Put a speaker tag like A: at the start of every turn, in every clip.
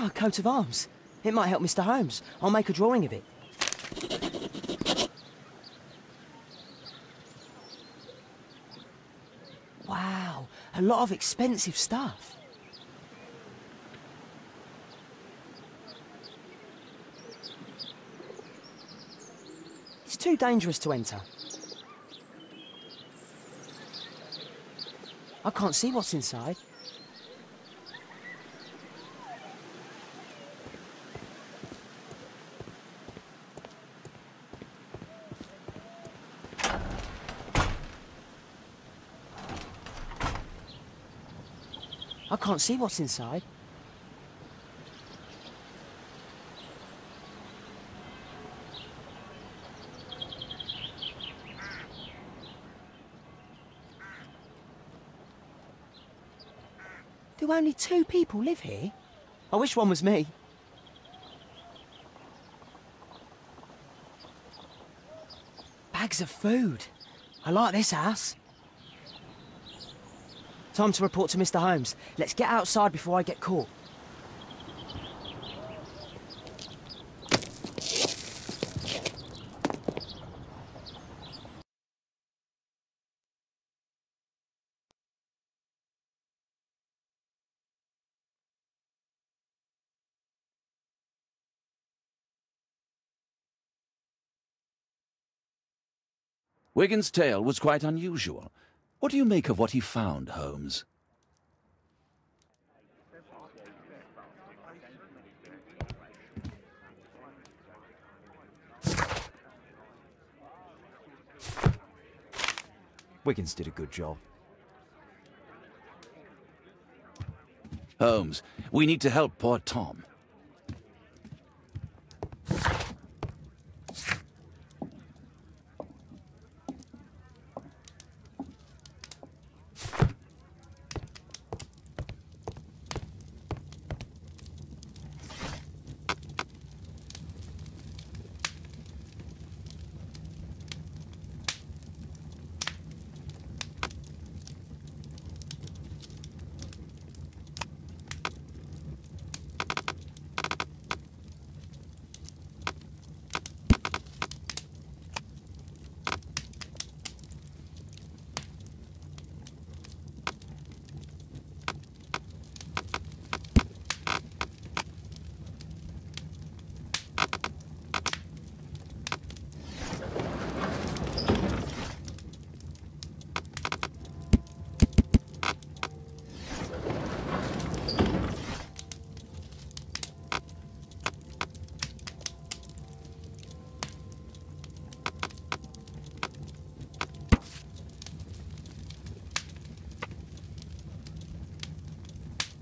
A: A coat of arms. It might help Mr. Holmes. I'll make a drawing of it. Wow, a lot of expensive stuff. It's too dangerous to enter. I can't see what's inside. I can't see what's inside. Do only 2 people live here? I wish one was me. Bags of food. I like this house. Time to report to Mr. Holmes. Let's get outside before I get caught.
B: Wigan's tale was quite unusual. What do you make of what he found, Holmes?
C: Wiggins did a good job.
B: Holmes, we need to help poor Tom.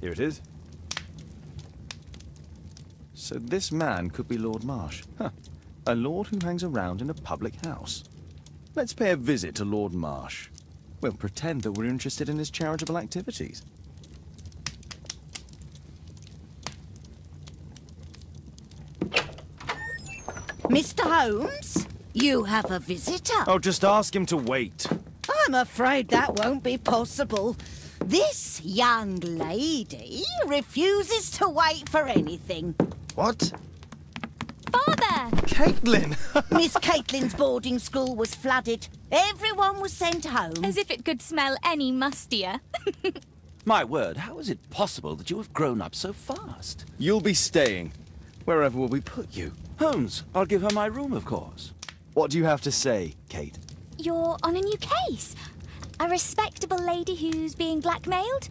C: Here it is. So this man could be Lord Marsh. Huh. A lord who hangs around in a public house. Let's pay a visit to Lord Marsh. We'll pretend that we're interested in his charitable activities.
D: Mr. Holmes, you have a visitor.
C: Oh, just ask him to wait.
D: I'm afraid that won't be possible. This young lady refuses to wait for anything.
C: What?
E: Father!
C: Caitlin!
D: Miss Caitlin's boarding school was flooded. Everyone was sent home.
E: As if it could smell any mustier.
B: My word, how is it possible that you have grown up so fast?
C: You'll be staying. Wherever will we put you?
B: Holmes, I'll give her my room, of course.
C: What do you have to say, Kate?
E: You're on a new case. A respectable lady who's being blackmailed?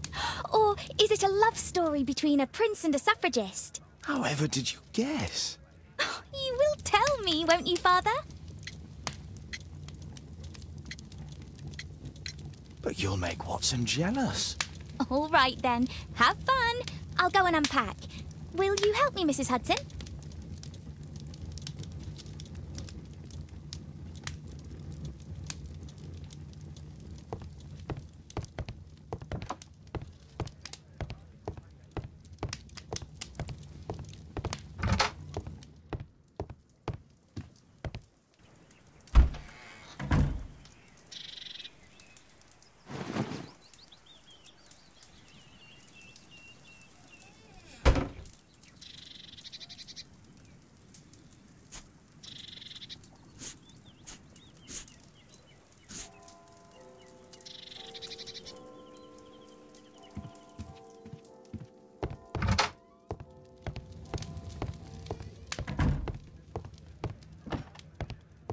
E: Or is it a love story between a prince and a suffragist?
C: However did you guess?
E: You will tell me, won't you, Father?
C: But you'll make Watson jealous.
E: All right, then. Have fun. I'll go and unpack. Will you help me, Mrs. Hudson?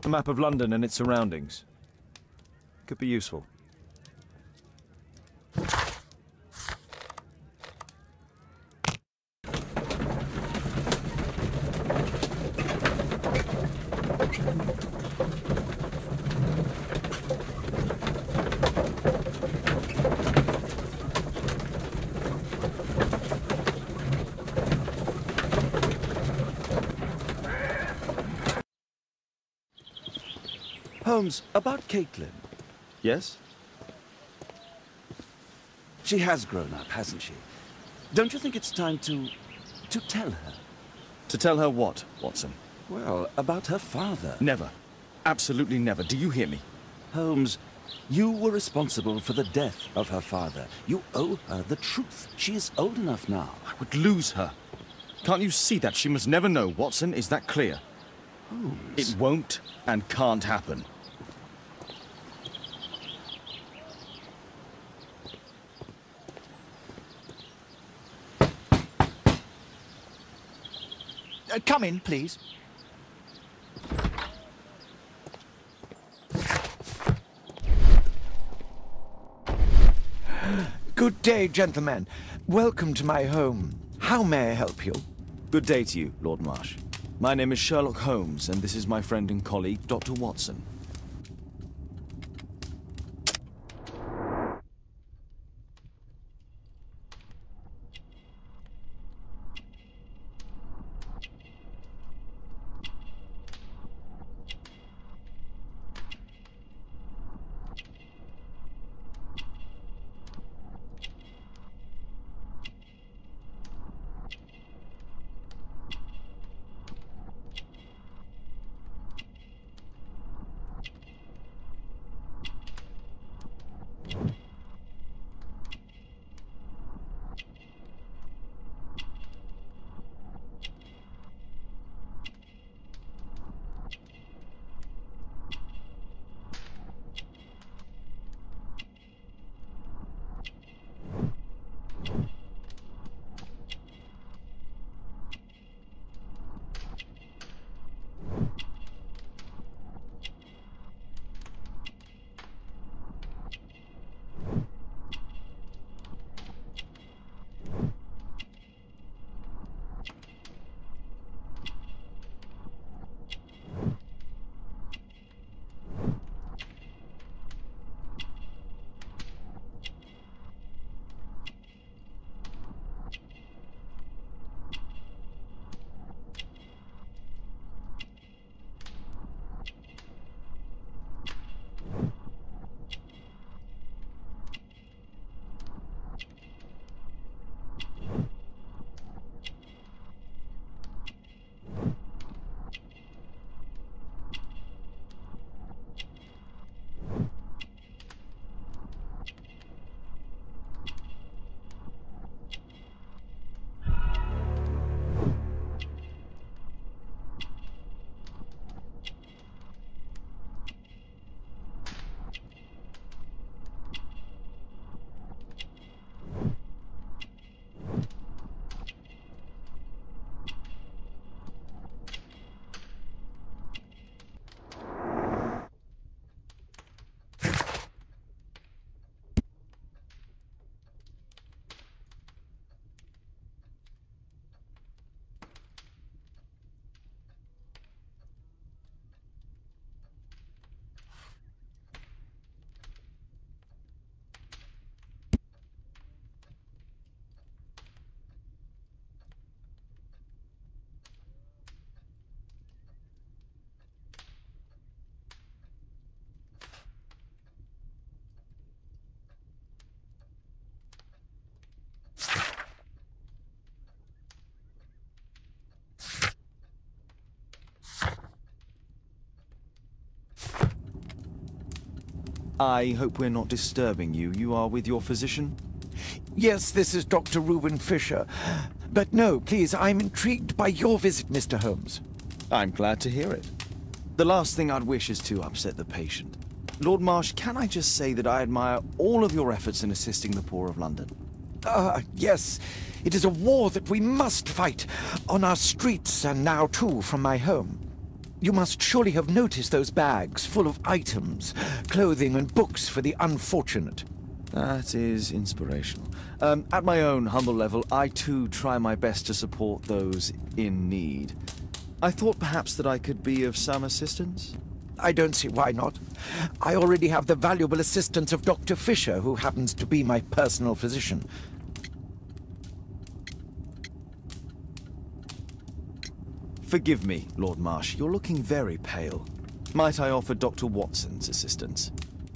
C: A map of London and its surroundings. Could be useful.
B: Holmes, about Caitlin.
C: Yes?
B: She has grown up, hasn't she? Don't you think it's time to tell her?
C: To tell her what, Watson?
B: Well, about her father.
C: Never. Absolutely never. Do you hear me?
B: Holmes, you were responsible for the death of her father. You owe her the truth. She is old enough now.
C: I would lose her. Can't you see that? She must never know, Watson. Is that clear?
B: Holmes.
C: It won't and can't happen.
A: Come in, please. Good day, gentlemen. Welcome to my home. How may I help you?
C: Good day to you, Lord Marsh. My name is Sherlock Holmes, and this is my friend and colleague, Dr. Watson. I hope we're not disturbing you. You are with your physician?
A: Yes, this is Dr. Reuben Fisher. But no, please, I'm intrigued by your visit, Mr. Holmes.
C: I'm glad to hear it. The last thing I'd wish is to upset the patient. Lord Marsh, can I just say that I admire all of your efforts in assisting the poor of London?
A: Yes. It is a war that we must fight, on our streets and now, too, from my home. You must surely have noticed those bags full of items, clothing and books for the unfortunate.
C: That is inspirational. At my own humble level, I too try my best to support those in need. I thought perhaps that I could be of some assistance.
A: I don't see why not. I already have the valuable assistance of Dr. Fisher, who happens to be my personal physician.
C: Forgive me, Lord Marsh. You're looking very pale. Might I offer Dr. Watson's assistance?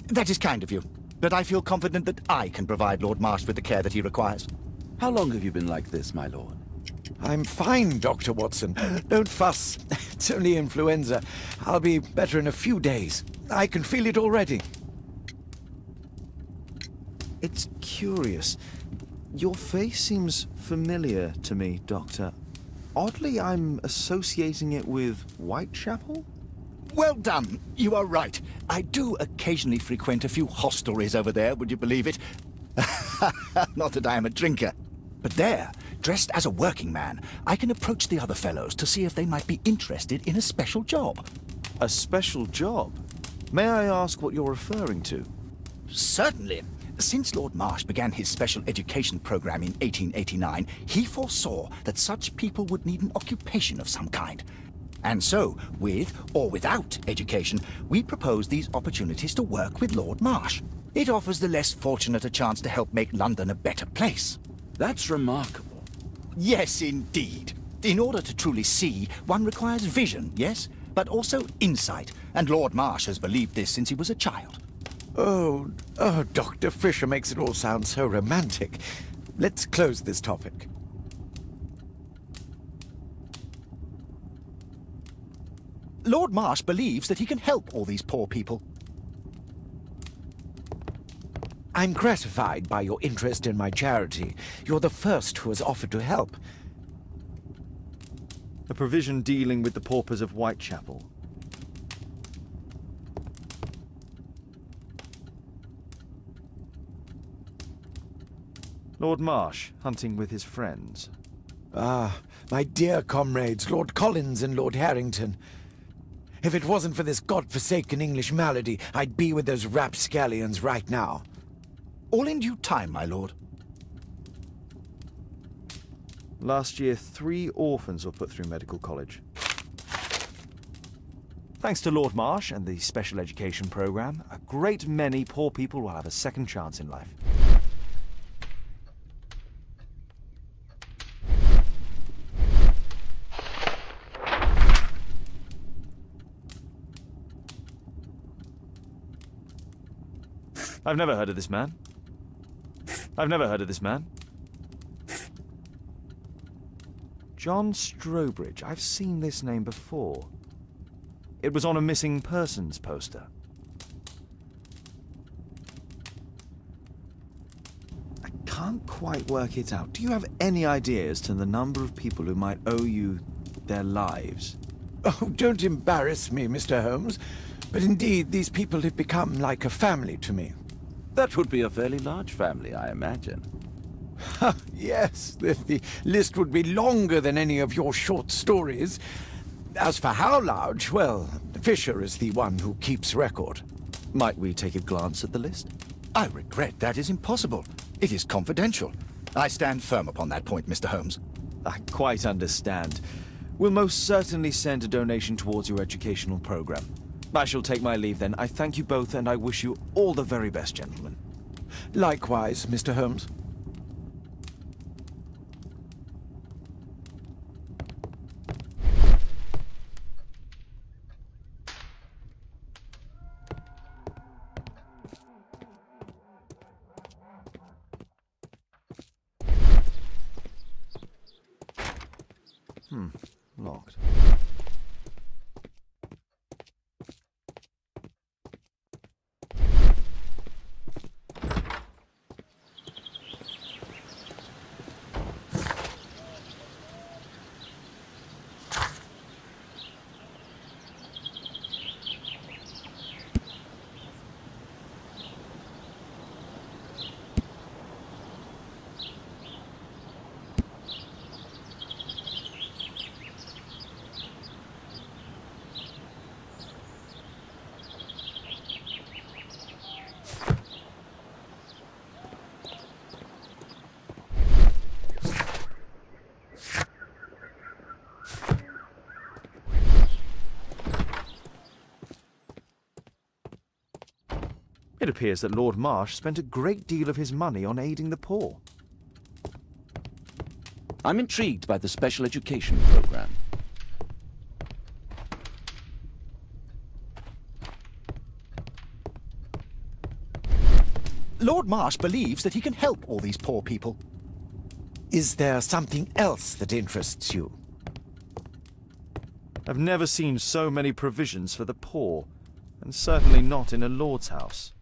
F: That is kind of you, but I feel confident that I can provide Lord Marsh with the care that he requires.
B: How long have you been like this, my lord?
A: I'm fine, Dr. Watson. Don't fuss. It's only influenza. I'll be better in a few days. I can feel it already.
C: It's curious. Your face seems familiar to me, Doctor. Oddly, I'm associating it with Whitechapel?
F: Well done. You are right. I do occasionally frequent a few hostelries over there, would you believe it? Not that I am a drinker. But there, dressed as a working man, I can approach the other fellows to see if they might be interested in a special job.
C: A special job? May I ask what you're referring to?
F: Certainly. Since Lord Marsh began his special education program in 1889, he foresaw that such people would need an occupation of some kind. And so, with or without education, we propose these opportunities to work with Lord Marsh. It offers the less fortunate a chance to help make London a better place.
B: That's remarkable.
F: Yes, indeed. In order to truly see, one requires vision, yes? But also insight, and Lord Marsh has believed this since he was a child.
A: Oh, Dr. Fisher makes it all sound so romantic. Let's close this topic.
F: Lord Marsh believes that he can help all these poor people.
A: I'm gratified by your interest in my charity. You're the first who has offered to help.
C: A provision dealing with the paupers of Whitechapel. Lord Marsh, hunting with his friends.
A: Ah, my dear comrades, Lord Collins and Lord Harrington. If it wasn't for this godforsaken English malady, I'd be with those rapscallions right now.
F: All in due time, my lord.
C: Last year, 3 orphans were put through medical college. Thanks to Lord Marsh and the special education program, a great many poor people will have a second chance in life. I've never heard of this man. John Strobridge. I've seen this name before. It was on a missing persons poster. I can't quite work it out. Do you have any idea as to the number of people who might owe you their lives?
A: Oh, don't embarrass me, Mr. Holmes. But indeed, these people have become like a family to me.
B: That would be a fairly large family, I imagine.
A: Yes, the list would be longer than any of your short stories. As for how large, well, Fisher is the one who keeps record.
C: Might we take a glance at the list?
F: I regret that is impossible. It is confidential. I stand firm upon that point, Mr. Holmes.
C: I quite understand. We'll most certainly send a donation towards your educational program. I shall take my leave then. I thank you both, and I wish you all the very best, gentlemen.
A: Likewise, Mr. Holmes.
C: Locked. It appears that Lord Marsh spent a great deal of his money on aiding the poor.
B: I'm intrigued by the special education program.
F: Lord Marsh believes that he can help all these poor people.
A: Is there something else that interests you?
C: I've never seen so many provisions for the poor, and certainly not in a lord's house.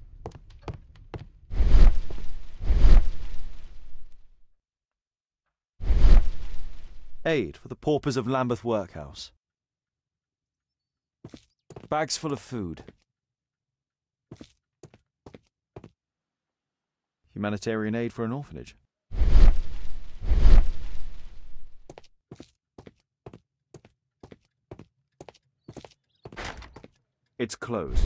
C: Aid for the paupers of Lambeth Workhouse. Bags full of food. Humanitarian aid for an orphanage. It's closed.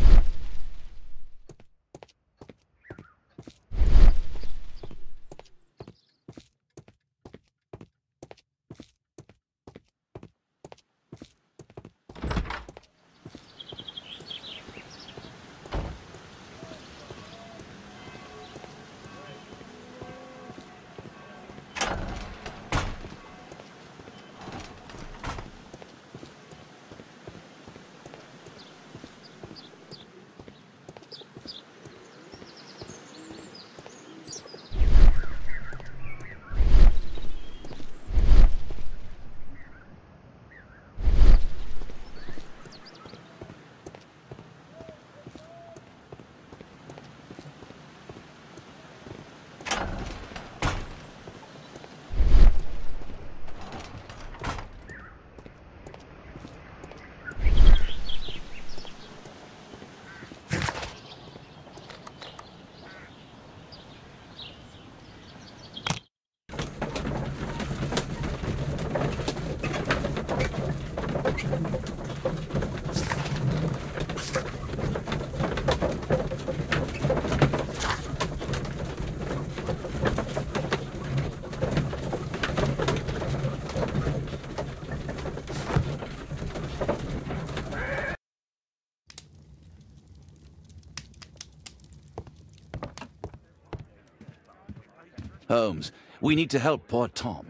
B: Holmes, we need to help poor Tom.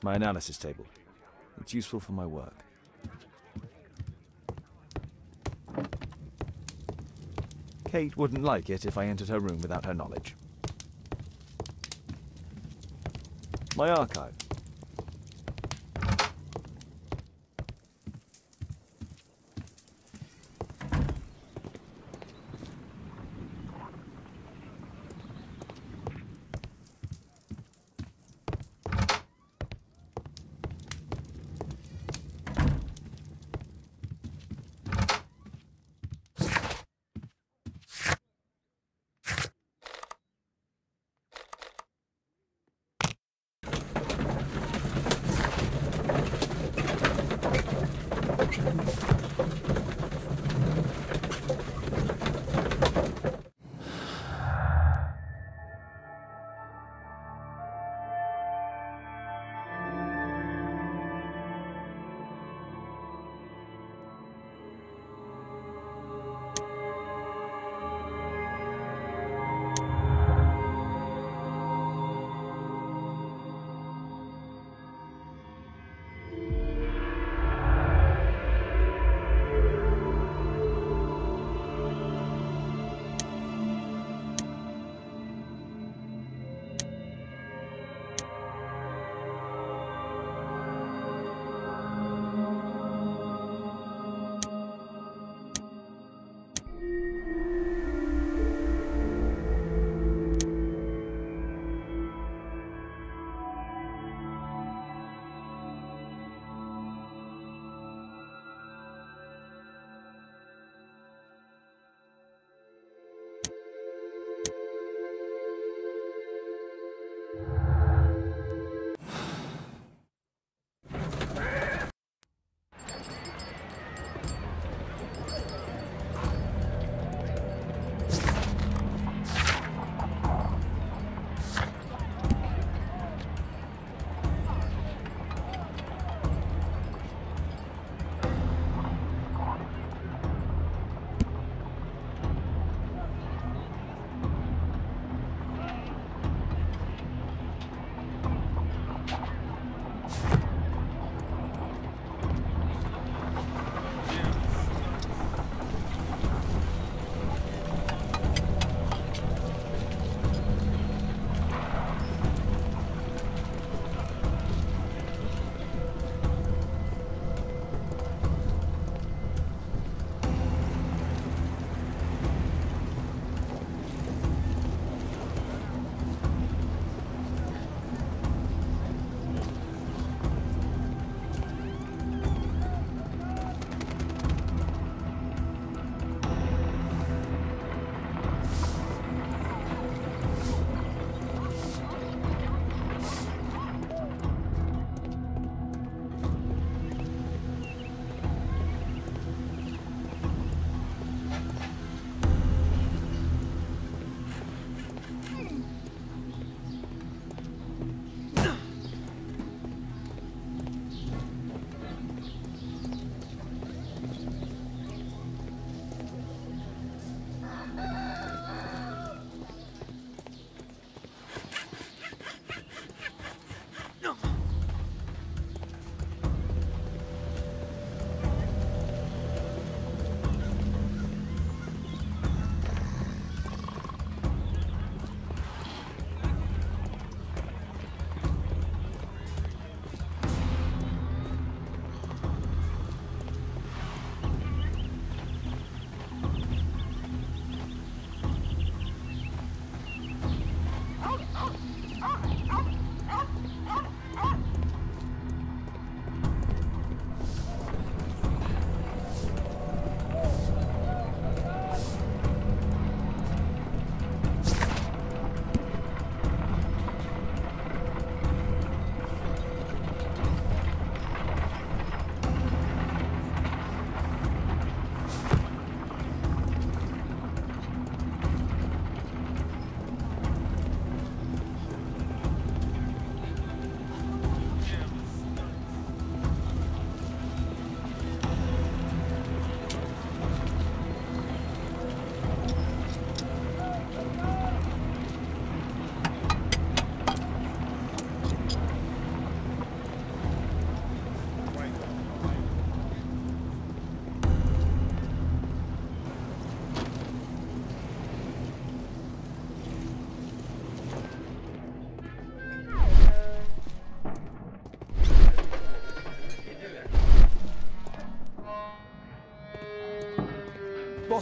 C: My analysis table. It's useful for my work. Kate wouldn't like it if I entered her room without her knowledge. My archive.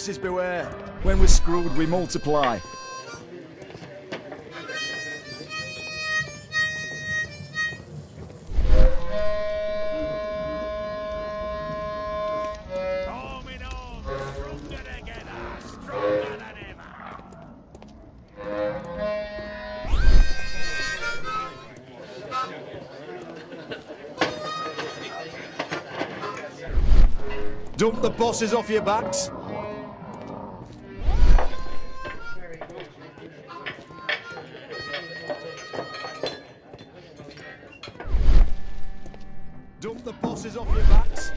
C: bosses beware. When we're screwed, we multiply. Dump the bosses off your backs. Dump the bosses off your backs.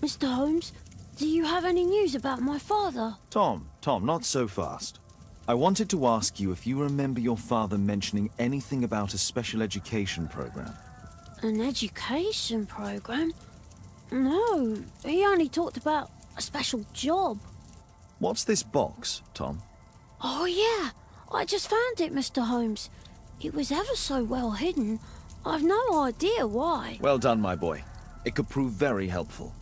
G: Mr. Holmes, do you have any news about my father?
C: Tom, not so fast. I wanted to ask you if you remember your father mentioning anything about a special education program.
G: An education program? No, he only talked about a special job.
C: What's this box, Tom?
G: Oh yeah, I just found it, Mr. Holmes. It was ever so well hidden. I've no idea why.
C: Well done, my boy. It could prove very helpful.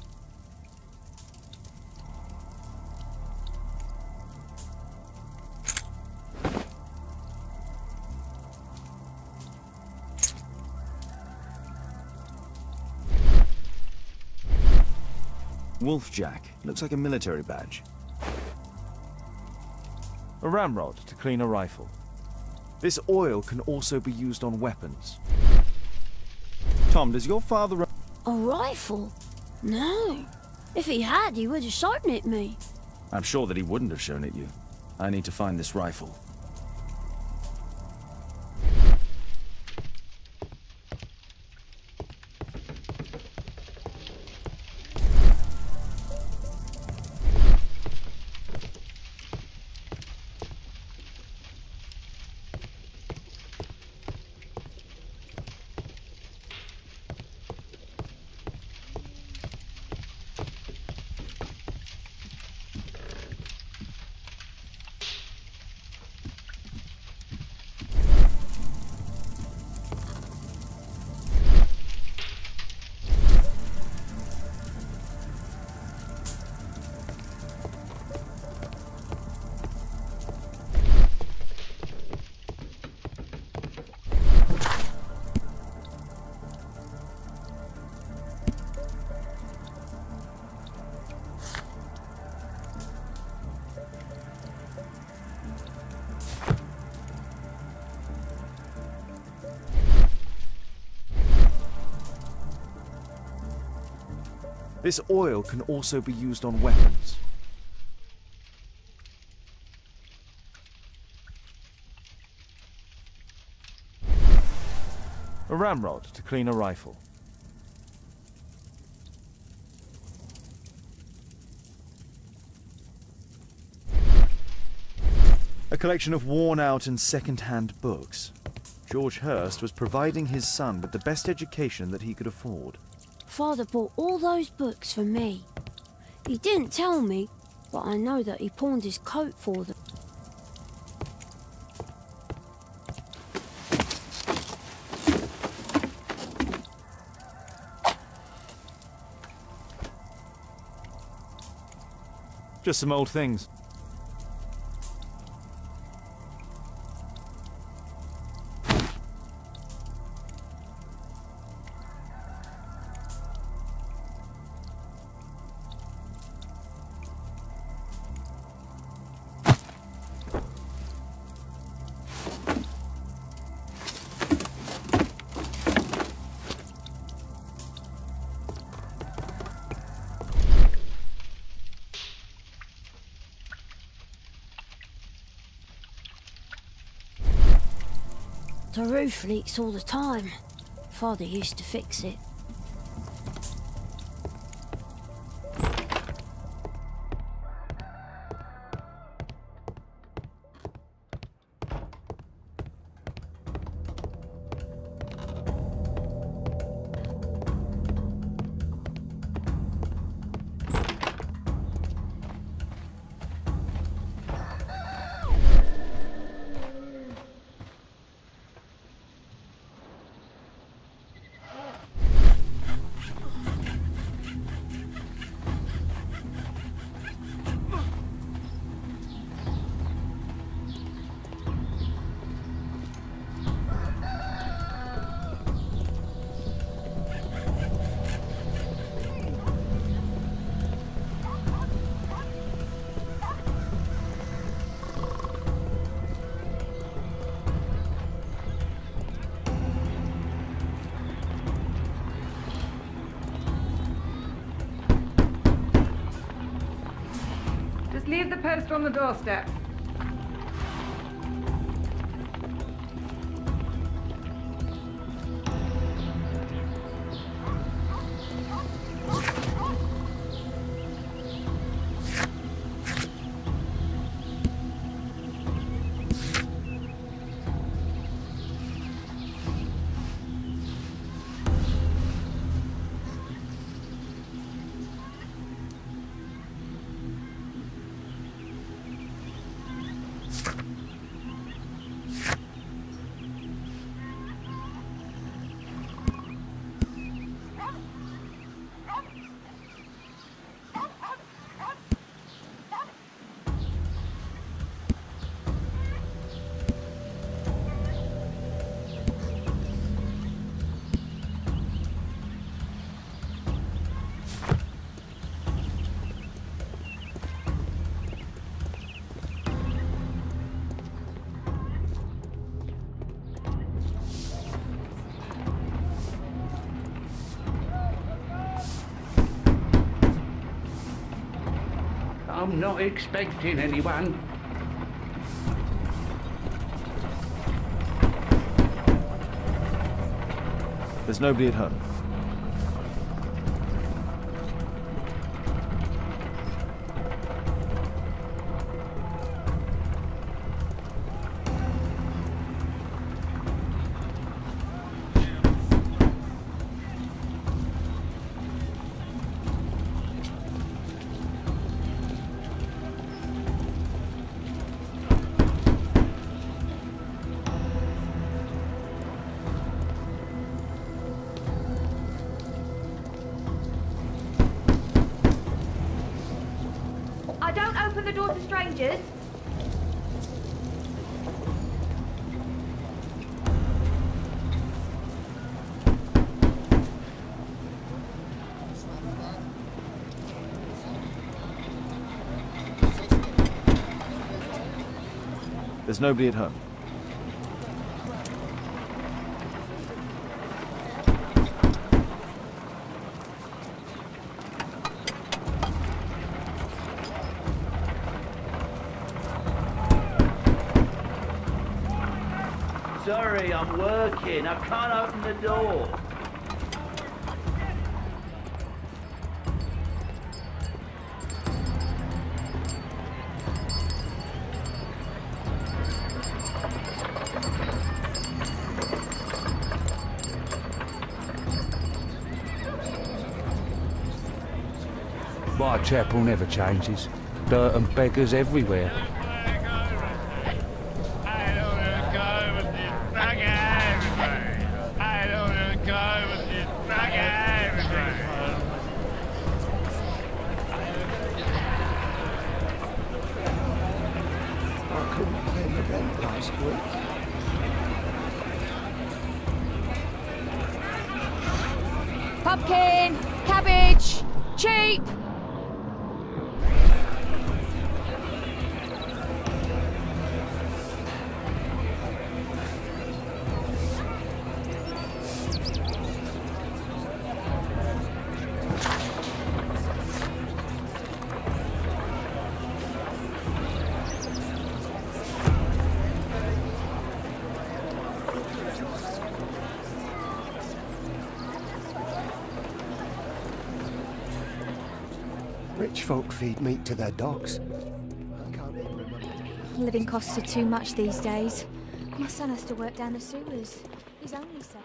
C: Wolfjack. Looks like a military badge. A ramrod to clean a rifle. This oil can also be used on weapons. Tom, does your father...
G: A rifle? No. If he had, he would have shown it me.
C: I'm sure that he wouldn't have shown it you. I need to find this rifle. This oil can also be used on weapons. A ramrod to clean a rifle. A collection of worn-out and second-hand books. George Hurst was providing his son with the best education that he could afford.
G: Father bought all those books for me. He didn't tell me, but I know that he pawned his coat for them.
C: Just some old things.
G: The roof leaks all the time. Father used to fix it.
H: Just leave the post on the doorstep.
I: I'm not expecting anyone.
C: There's nobody at home.
J: I don't open the door to strangers.
C: There's nobody at home.
I: Sorry, I'm working. I can't open the door.
A: Whitechapel never changes. Dirt and beggars everywhere.
F: I couldn't pay the rent last week.
J: Pumpkin, cabbage, cheap.
F: Rich folk feed meat to their dogs.
E: Living costs are too much these days. My son has to work down the sewers. He's only 7.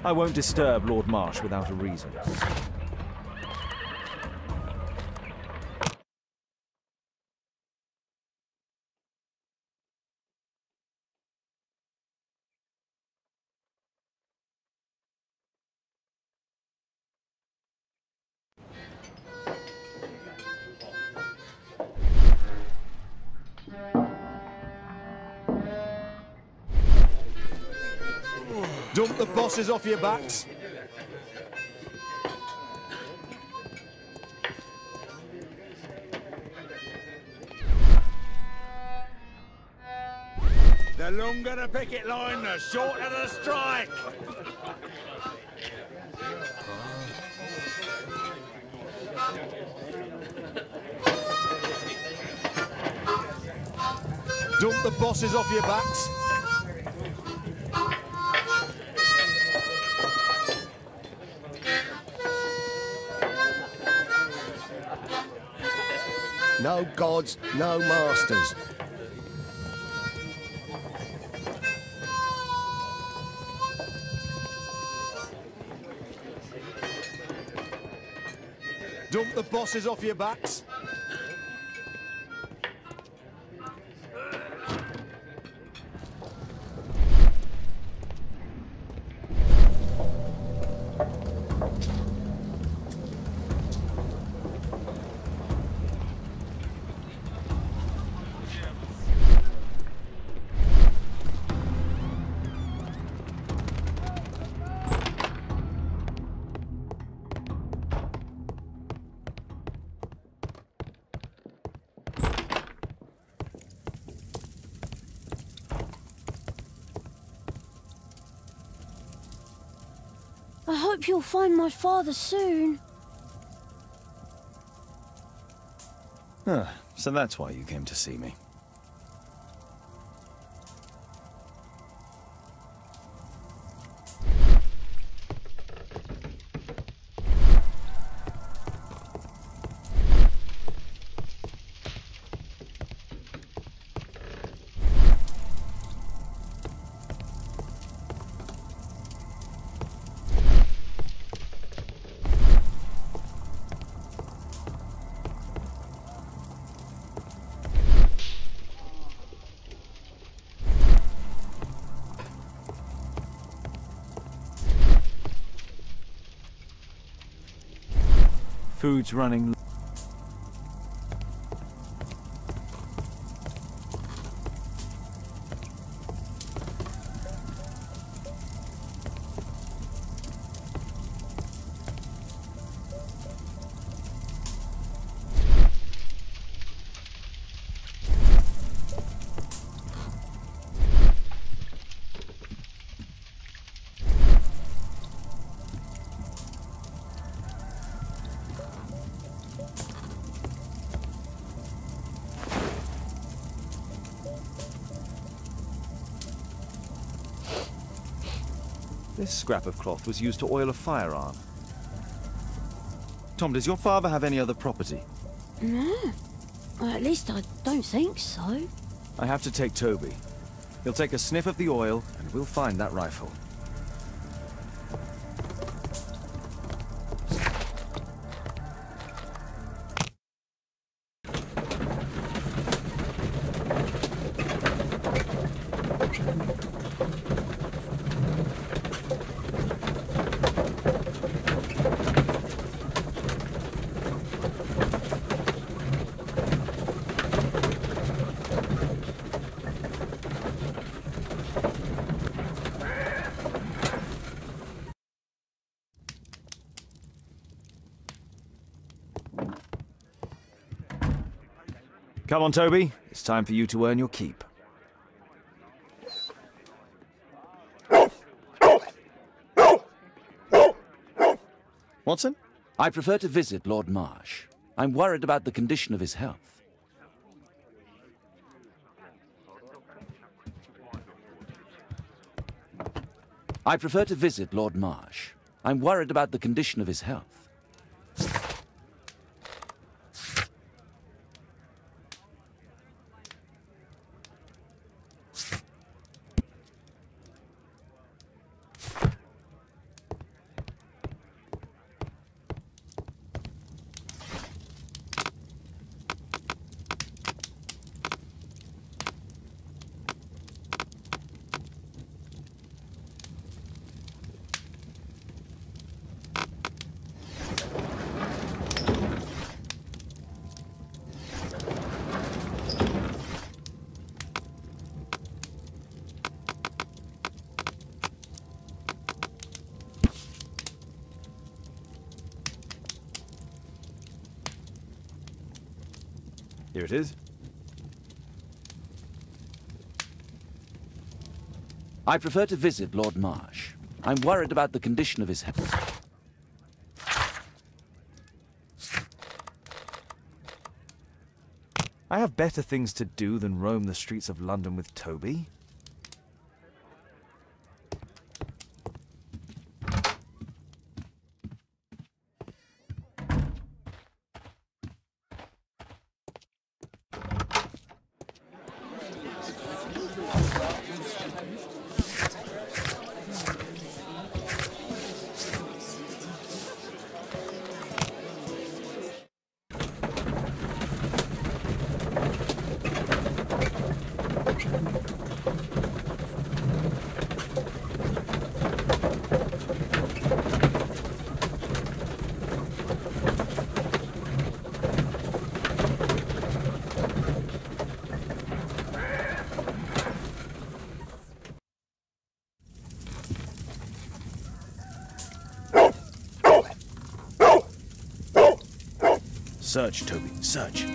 C: I won't disturb Lord Marsh without a reason.
K: Dump the bosses off your backs.
L: The longer the picket line, the shorter the strike.
K: Dump the bosses off your backs.
M: No gods, no masters.
K: Dump the bosses off your backs.
G: I hope you'll find my father soon.
C: So that's why you came to see me. Food's running. This scrap of cloth was used to oil a firearm. Tom, does your father have any other property?
G: No. At least I don't think so.
C: I have to take Toby. He'll take a sniff of the oil, and we'll find that rifle. Come on, Toby. It's time for you to earn your keep. Watson?
B: I prefer to visit Lord Marsh. I'm worried about the condition of his health. I prefer to visit Lord Marsh. I'm worried about the condition of his health.
C: Here it is.
B: I prefer to visit Lord Marsh. I'm worried about the condition of his health.
C: I have better things to do than roam the streets of London with Toby. Search, Toby, search.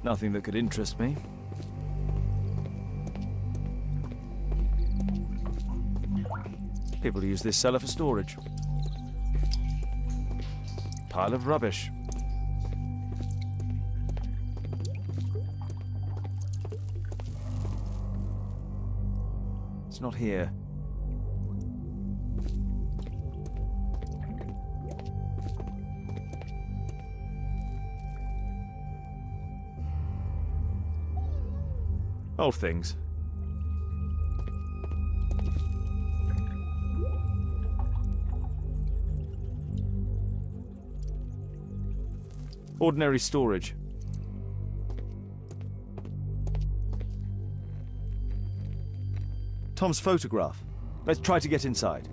C: Nothing that could interest me. People use this cellar for storage. Pile of rubbish. It's not here. Old things. Ordinary storage. Tom's photograph. Let's try to get inside.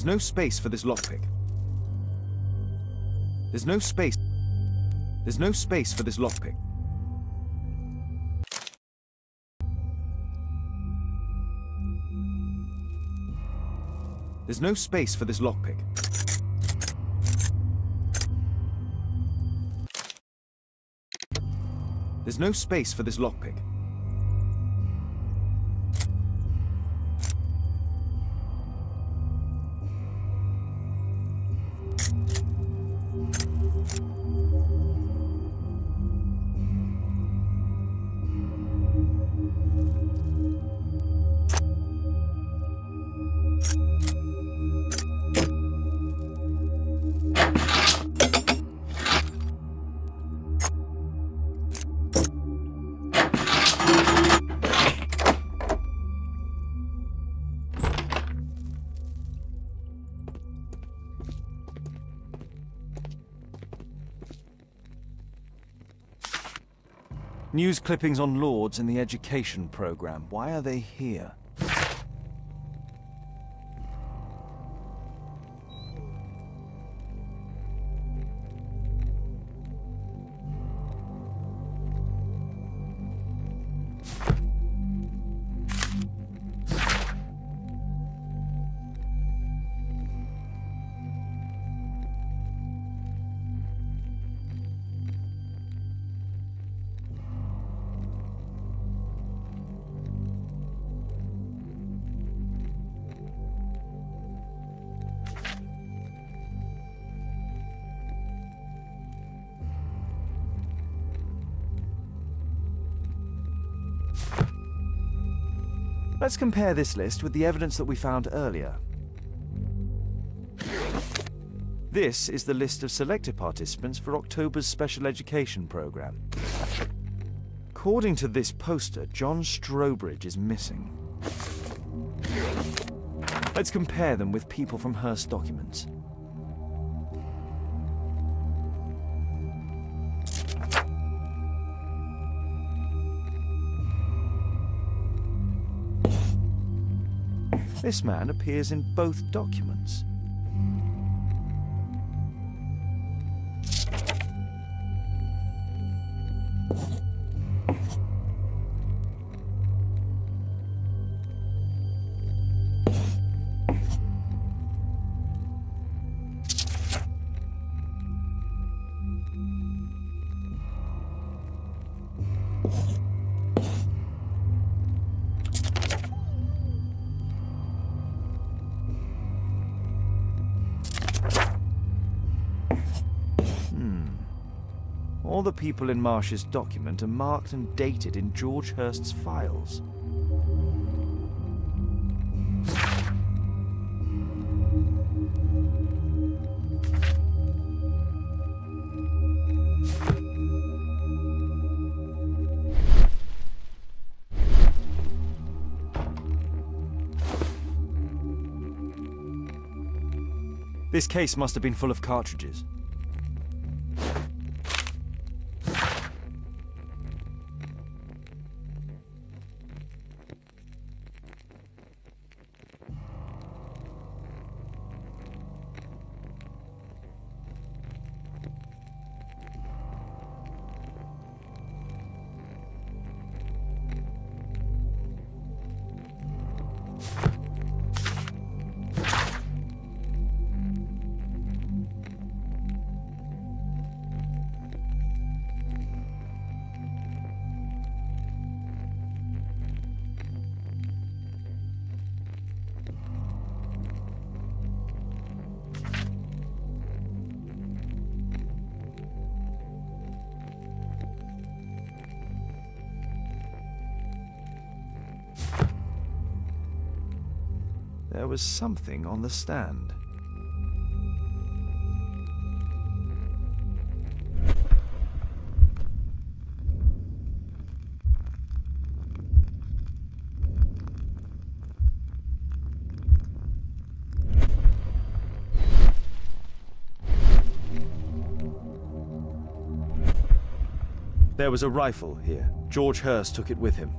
C: There's no space for this lockpick. There's no space. There's no space for this lockpick. There's no space for this lockpick. There's no space for this lockpick. News clippings on Lords in the education program. Why are they here? Let's compare this list with the evidence that we found earlier. This is the list of selected participants for October's special education program. According to this poster, John Strobridge is missing. Let's compare them with people from Hearst documents. This man appears in both documents. All the people in Marsh's document are marked and dated in George Hearst's files. This case must have been full of cartridges. There was something on the stand. There was a rifle here. George Hearst took it with him.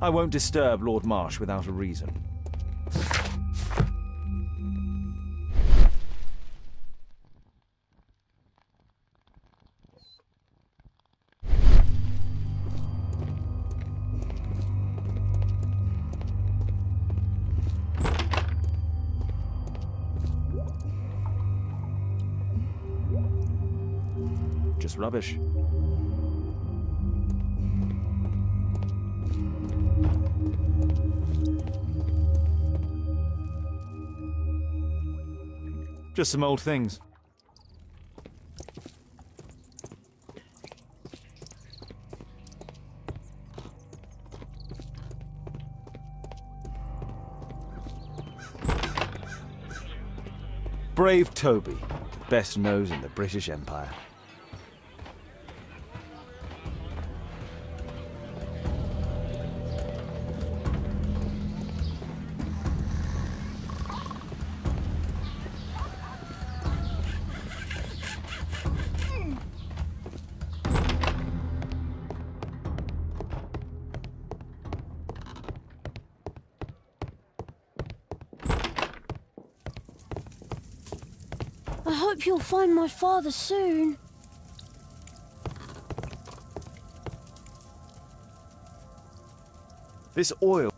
C: I won't disturb Lord Marsh without a reason. Just rubbish. Just some old things. Brave Toby, best nose in the British Empire.
G: I hope you'll find my father soon.
C: This oil...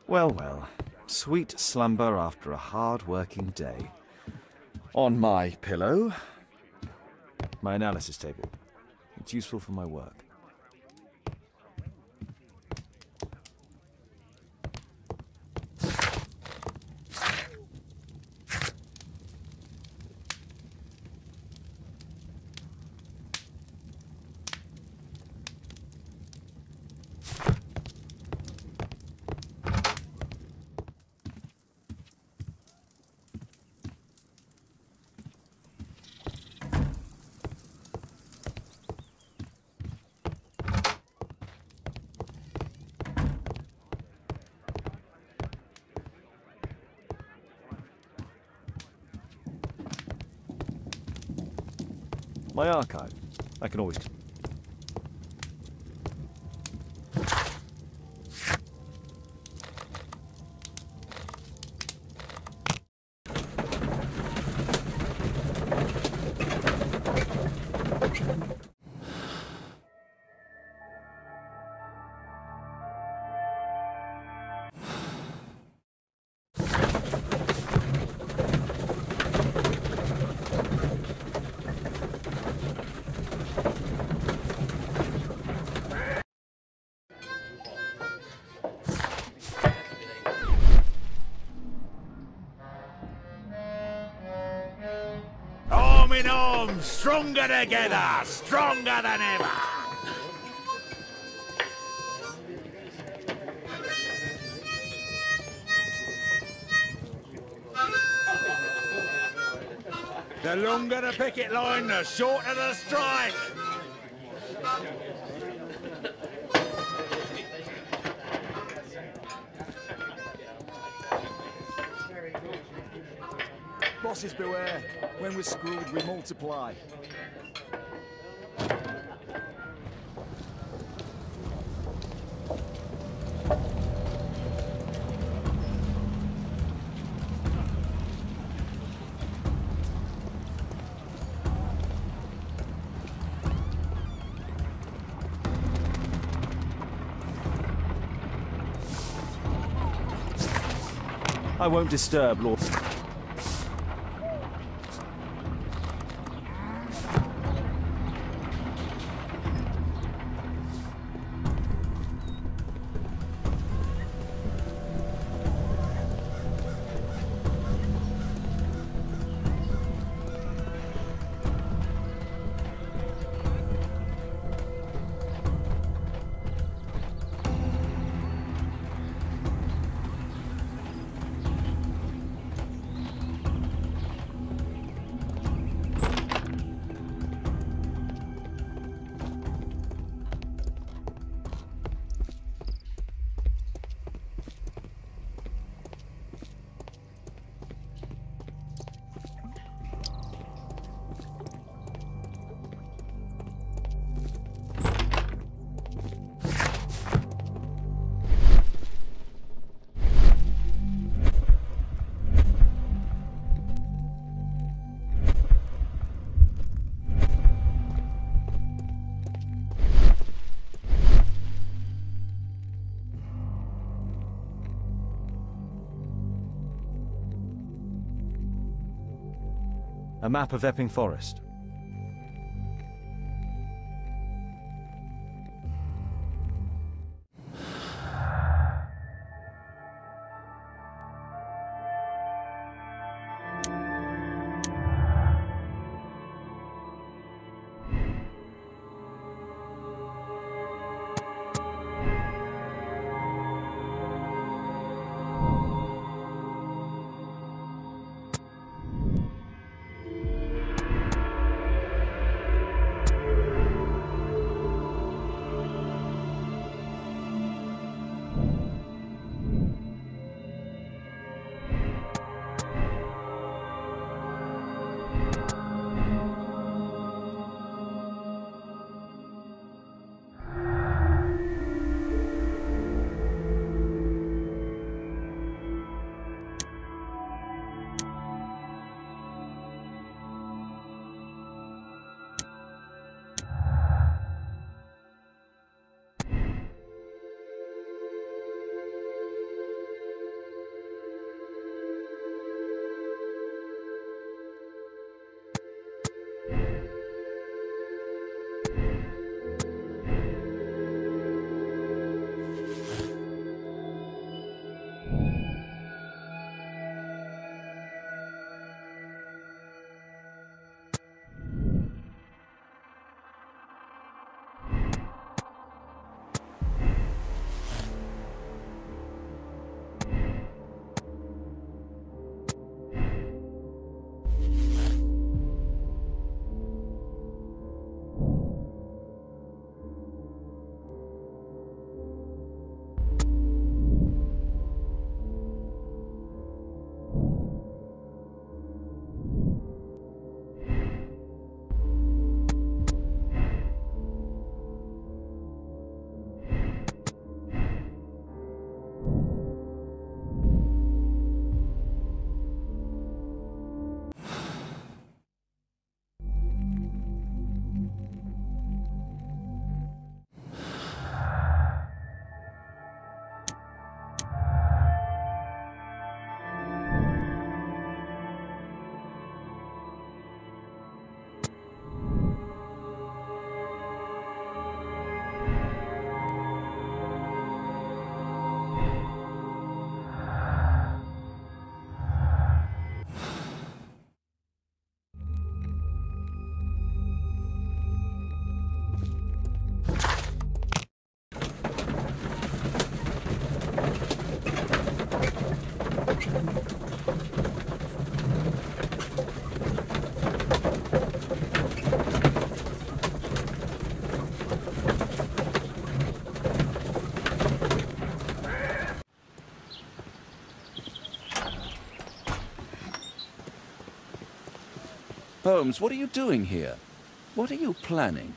C: Well, well. Sweet slumber after a hard-working day. On my pillow, my analysis table. It's useful for my work. My archive. I can always...
L: arm in arm, stronger together, stronger than ever. The longer the picket line, the shorter the strike.
K: Bosses beware. When we're screwed, we multiply.
C: I won't disturb, Lord. A map of Epping Forest.
B: Holmes, what are you doing here? What are you planning?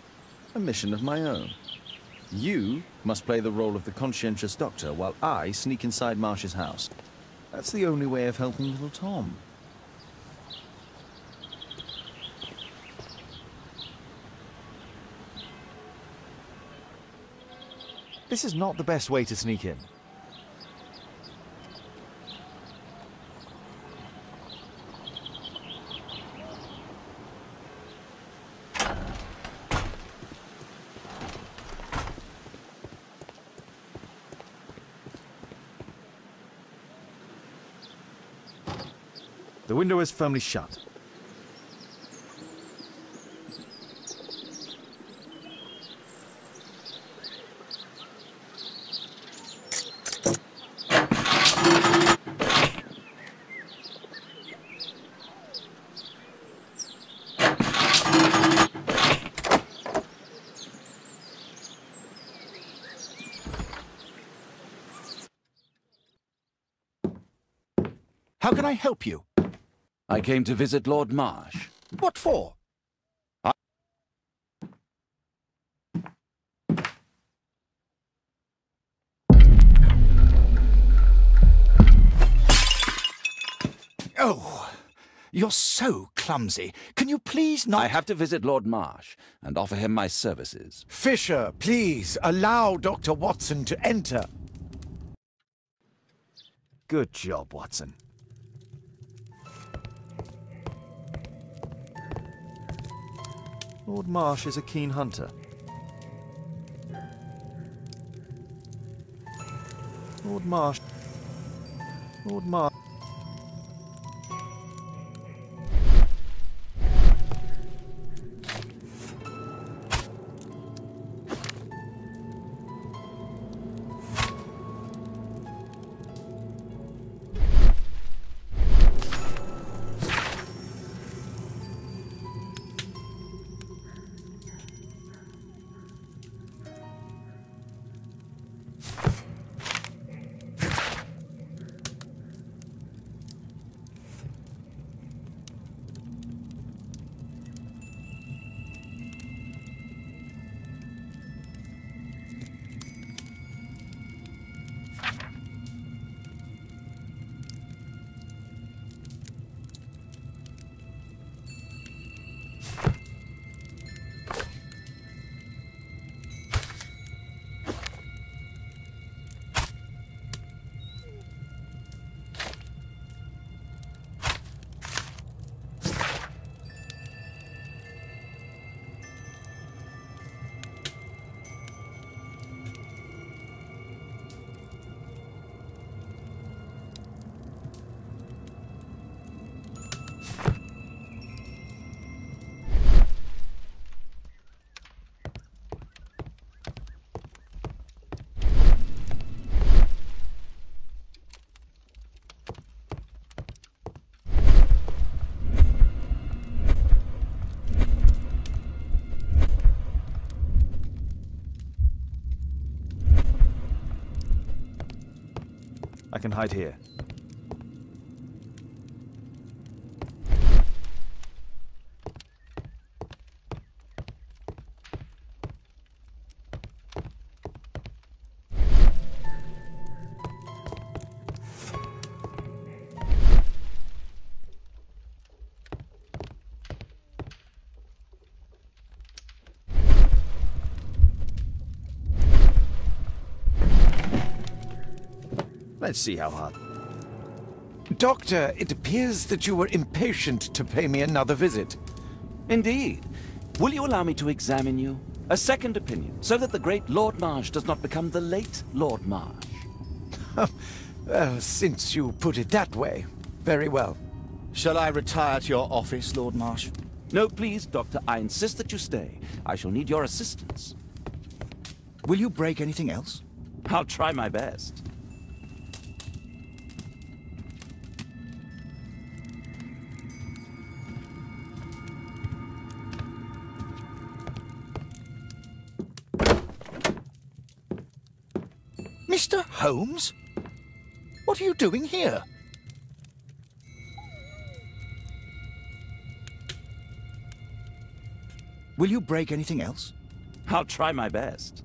C: A mission of my own. You must play the role of the conscientious doctor while I sneak inside Marsh's house. That's the only way of helping little Tom.
K: This is not the best way to sneak in. The window is firmly shut.
F: How can I help you?
B: I came to visit Lord Marsh.
F: What for? Oh, you're so clumsy. Can you please not—
B: I have to visit Lord Marsh and offer him my services.
A: Fisher, please, allow Dr. Watson to enter.
K: Good job, Watson. Lord Marsh is a keen hunter. Lord Marsh. I can hide here. Let's see how hard.
A: Doctor, it appears that you were impatient to pay me another visit.
B: Indeed. Will you allow me to examine you? A second opinion, so that the great Lord Marsh does not become the late Lord Marsh.
A: Well, since you put it that way, very well.
F: Shall I retire to your office, Lord Marsh?
B: No, please, Doctor. I insist that you stay. I shall need your assistance.
F: Will you break anything else?
B: I'll try my best.
F: Mr. Holmes? What are you doing here? Will you break anything else?
B: I'll try my best.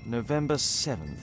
C: November 7th.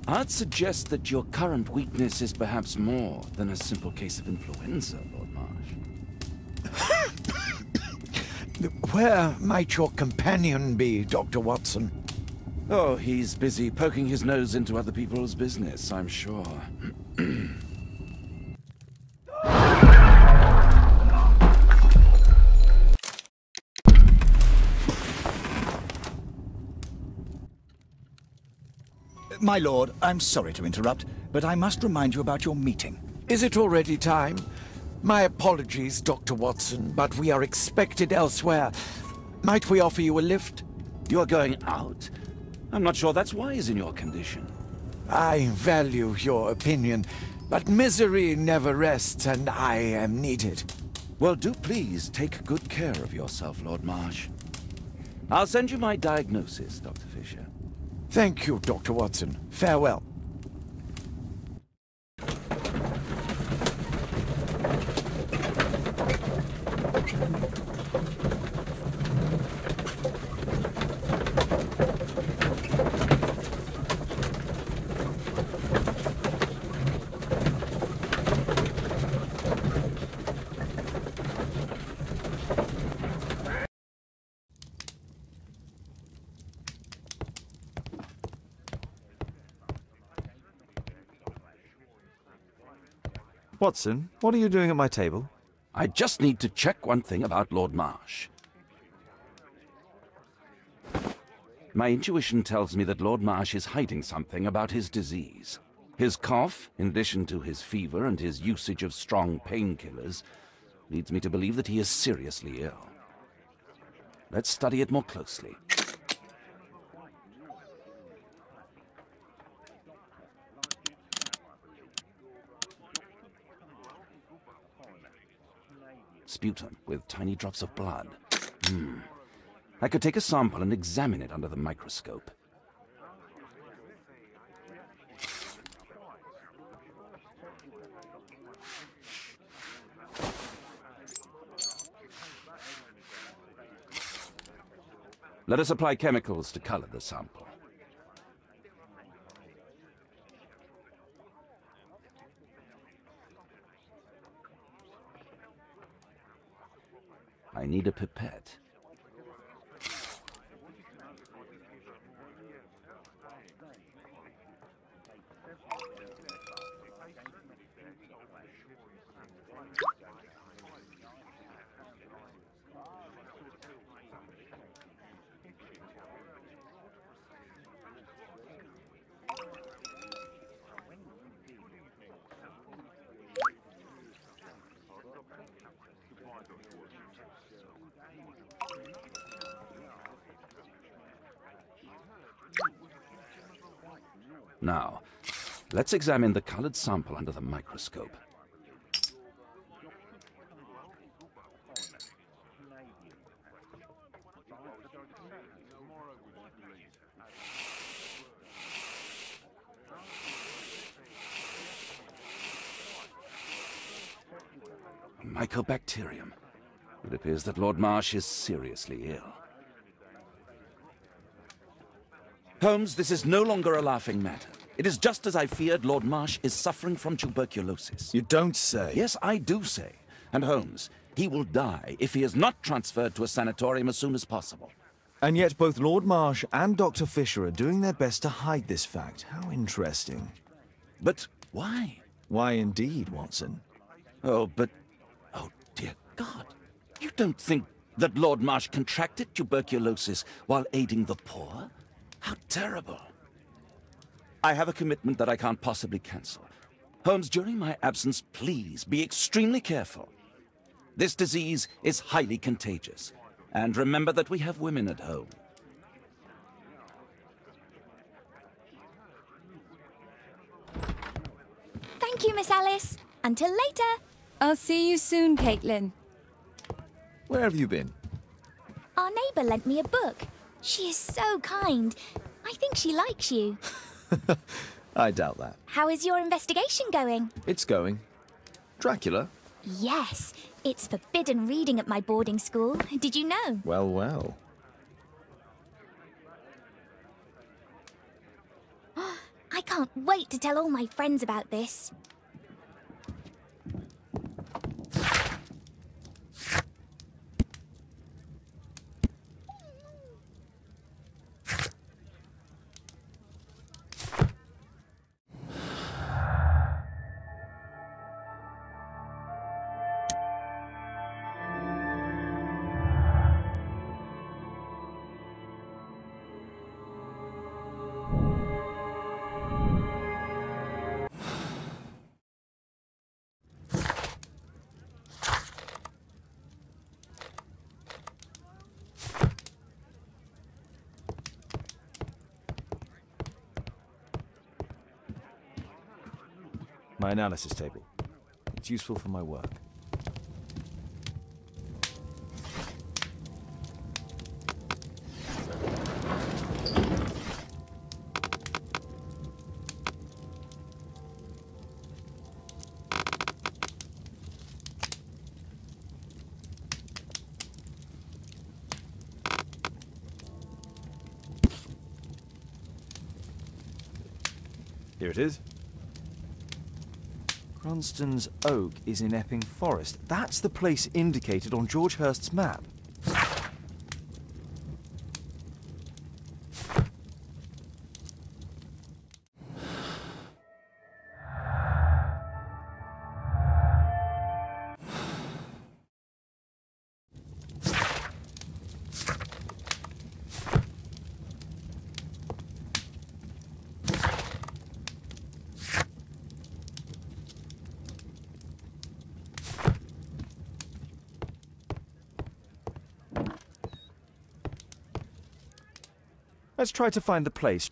B: I'd suggest that your current weakness is perhaps more than a simple case of influenza, Lord Marsh.
A: Where might your companion be, Dr. Watson?
B: Oh, he's busy poking his nose into other people's business, I'm sure.
F: My lord, I'm sorry to interrupt, but I must remind you about your meeting.
A: Is it already time? My apologies, Dr. Watson, but we are expected elsewhere. Might we offer you a lift?
B: You're going out? I'm not sure that's wise in your condition.
A: I value your opinion, but misery never rests, and I am needed.
B: Well, do please take good care of yourself, Lord Marsh. I'll send you my diagnosis, Dr. Fisher.
A: Thank you, Dr. Watson. Farewell.
C: Watson, what are you doing at my table?
B: I just need to check one thing about Lord Marsh. My intuition tells me that Lord Marsh is hiding something about his disease. His cough, in addition to his fever and his usage of strong painkillers, leads me to believe that he is seriously ill. Let's study it more closely. Sputum with tiny drops of blood. I could take a sample and examine it under the microscope. Let us apply chemicals to color the sample. I need a pipette. Now, let's examine the colored sample under the microscope. Mycobacterium. It appears that Lord Marsh is seriously ill. Holmes, this is no longer a laughing matter. It is just as I feared. Lord Marsh is suffering from tuberculosis.
C: You don't say.
B: Yes, I do say. And Holmes, he will die if he is not transferred to a sanatorium as soon as possible.
C: And yet both Lord Marsh and Dr. Fisher are doing their best to hide this fact. How interesting.
B: But why?
C: Why indeed, Watson?
B: Oh, dear God. You don't think that Lord Marsh contracted tuberculosis while aiding the poor? How terrible. I have a commitment that I can't possibly cancel. Holmes, during my absence, please be extremely careful. This disease is highly contagious. And remember that we have women at home.
E: Thank you, Miss Alice. Until later.
N: I'll see you soon, Caitlin.
C: Where have you been?
E: Our neighbour lent me a book. She is so kind. I think she likes you.
C: I doubt that.
E: How is your investigation going?
C: It's going. Dracula?
E: Yes. It's forbidden reading at my boarding school. Did you know?
C: Well, well.
E: I can't wait to tell all my friends about this.
C: My analysis table. It's useful for my work. Here it is. Cranston's Oak is in Epping Forest. That's the place indicated on George Hurst's map. Let's try to find the place.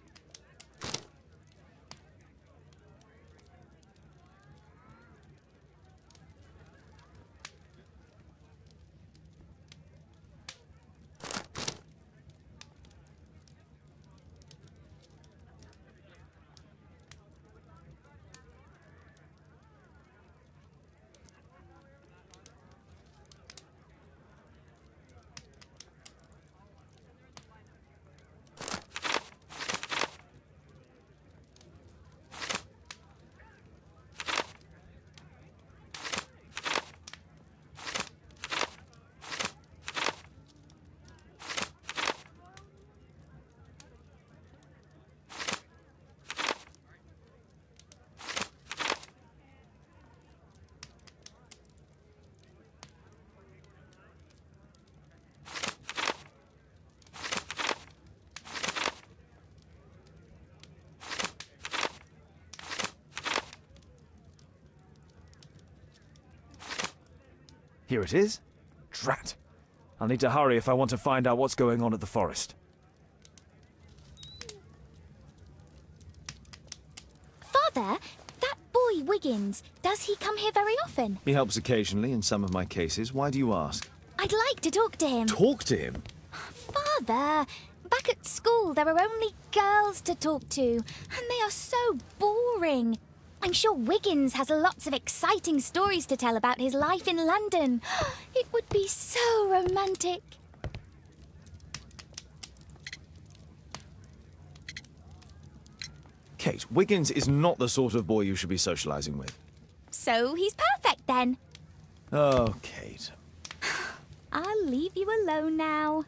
O: Here it is. Drat. I'll need to hurry if I want to find out what's going on at the forest.
E: Father, that boy Wiggins, does he come here very often?
C: He helps occasionally in some of my cases. Why do you ask?
E: I'd like to talk to him.
C: Talk to him?
E: Father, back at school there are only girls to talk to, and they are so boring. I'm sure Wiggins has lots of exciting stories to tell about his life in London. It would be so romantic.
C: Kate, Wiggins is not the sort of boy you should be socializing with.
E: So he's perfect then.
C: Oh, Kate.
E: I'll leave you alone now.